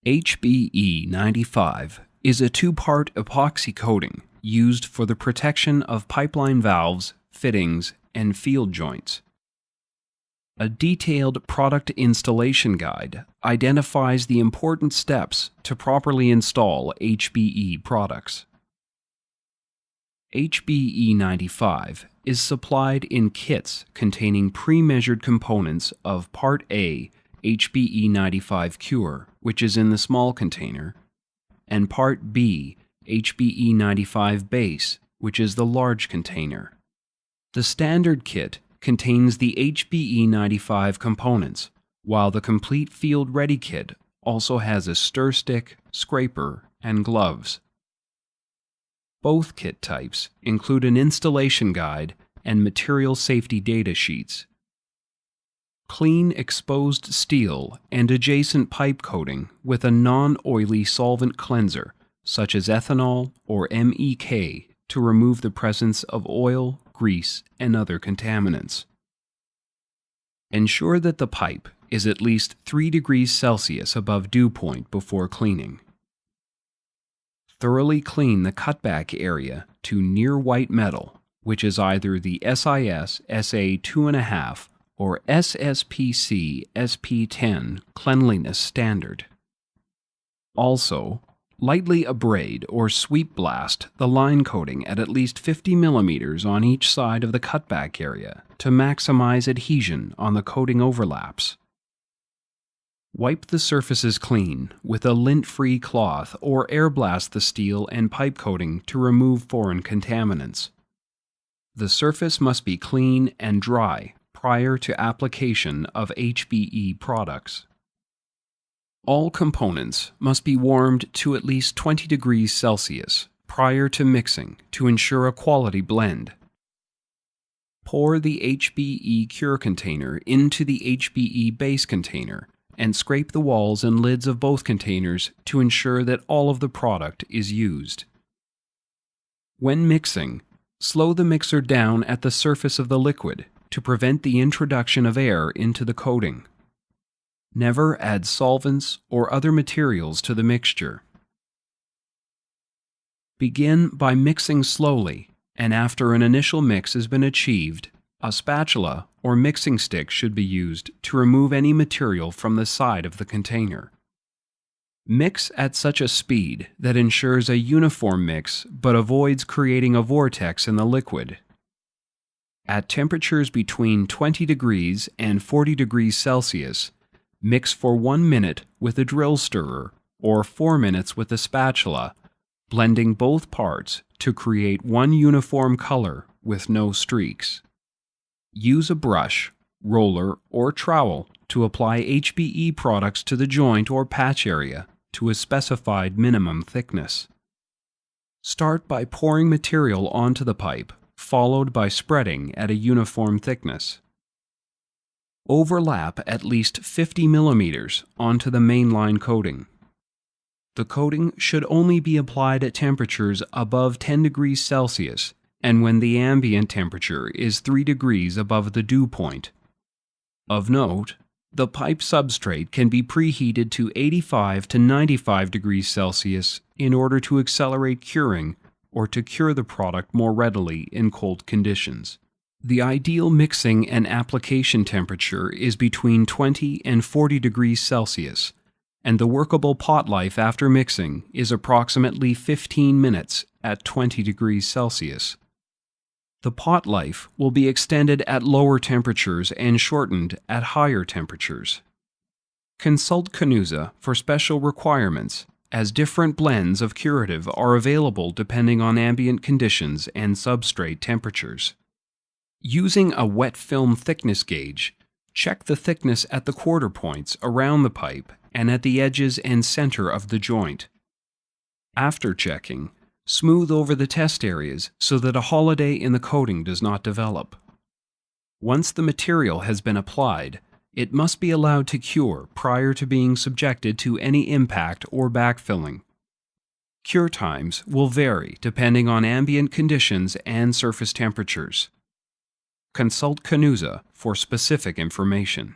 HBE 95 is a two-part epoxy coating used for the protection of pipeline valves, fittings, and field joints. A detailed product installation guide identifies the important steps to properly install HBE products. HBE 95 is supplied in kits containing pre-measured components of Part A HBE 95 Cure, which is in the small container, and Part B HBE 95 Base, which is the large container. The standard kit contains the HBE 95 components, while the complete field-ready kit also has a stir stick, scraper, and gloves. Both kit types include an installation guide and material safety data sheets. Clean exposed steel and adjacent pipe coating with a non-oily solvent cleanser, such as ethanol or MEK, to remove the presence of oil, grease, and other contaminants. Ensure that the pipe is at least 3 degrees Celsius above dew point before cleaning. Thoroughly clean the cutback area to near white metal, which is either the SIS SA 2.5 or SSPC SP10 cleanliness standard. Also, lightly abrade or sweep blast the line coating at least 50 mm on each side of the cutback area to maximize adhesion on the coating overlaps. Wipe the surfaces clean with a lint-free cloth or air blast the steel and pipe coating to remove foreign contaminants. The surface must be clean and dry prior to application of HBE products. All components must be warmed to at least 20 degrees Celsius prior to mixing to ensure a quality blend. Pour the HBE Cure container into the HBE Base container and scrape the walls and lids of both containers to ensure that all of the product is used. When mixing, slow the mixer down at the surface of the liquid to prevent the introduction of air into the coating. Never add solvents or other materials to the mixture. Begin by mixing slowly, and after an initial mix has been achieved, a spatula or mixing stick should be used to remove any material from the side of the container. Mix at such a speed that ensures a uniform mix but avoids creating a vortex in the liquid. At temperatures between 20 degrees and 40 degrees Celsius, mix for 1 minute with a drill stirrer or 4 minutes with a spatula, blending both parts to create one uniform color with no streaks. Use a brush, roller, or trowel to apply HBE products to the joint or patch area to a specified minimum thickness. Start by pouring material onto the pipe, followed by spreading at a uniform thickness. Overlap at least 50 mm onto the mainline coating. The coating should only be applied at temperatures above 10 degrees Celsius and when the ambient temperature is 3 degrees above the dew point. Of note, the pipe substrate can be preheated to 85 to 95 degrees Celsius in order to accelerate curing or to cure the product more readily in cold conditions. The ideal mixing and application temperature is between 20 and 40 degrees Celsius, and the workable pot life after mixing is approximately 15 minutes at 20 degrees Celsius. The pot life will be extended at lower temperatures and shortened at higher temperatures. Consult Canusa for special requirements, as different blends of curative are available depending on ambient conditions and substrate temperatures. Using a wet film thickness gauge, check the thickness at the quarter points around the pipe and at the edges and center of the joint. After checking, smooth over the test areas so that a holiday in the coating does not develop. Once the material has been applied, it must be allowed to cure prior to being subjected to any impact or backfilling. Cure times will vary depending on ambient conditions and surface temperatures. Consult Canusa for specific information.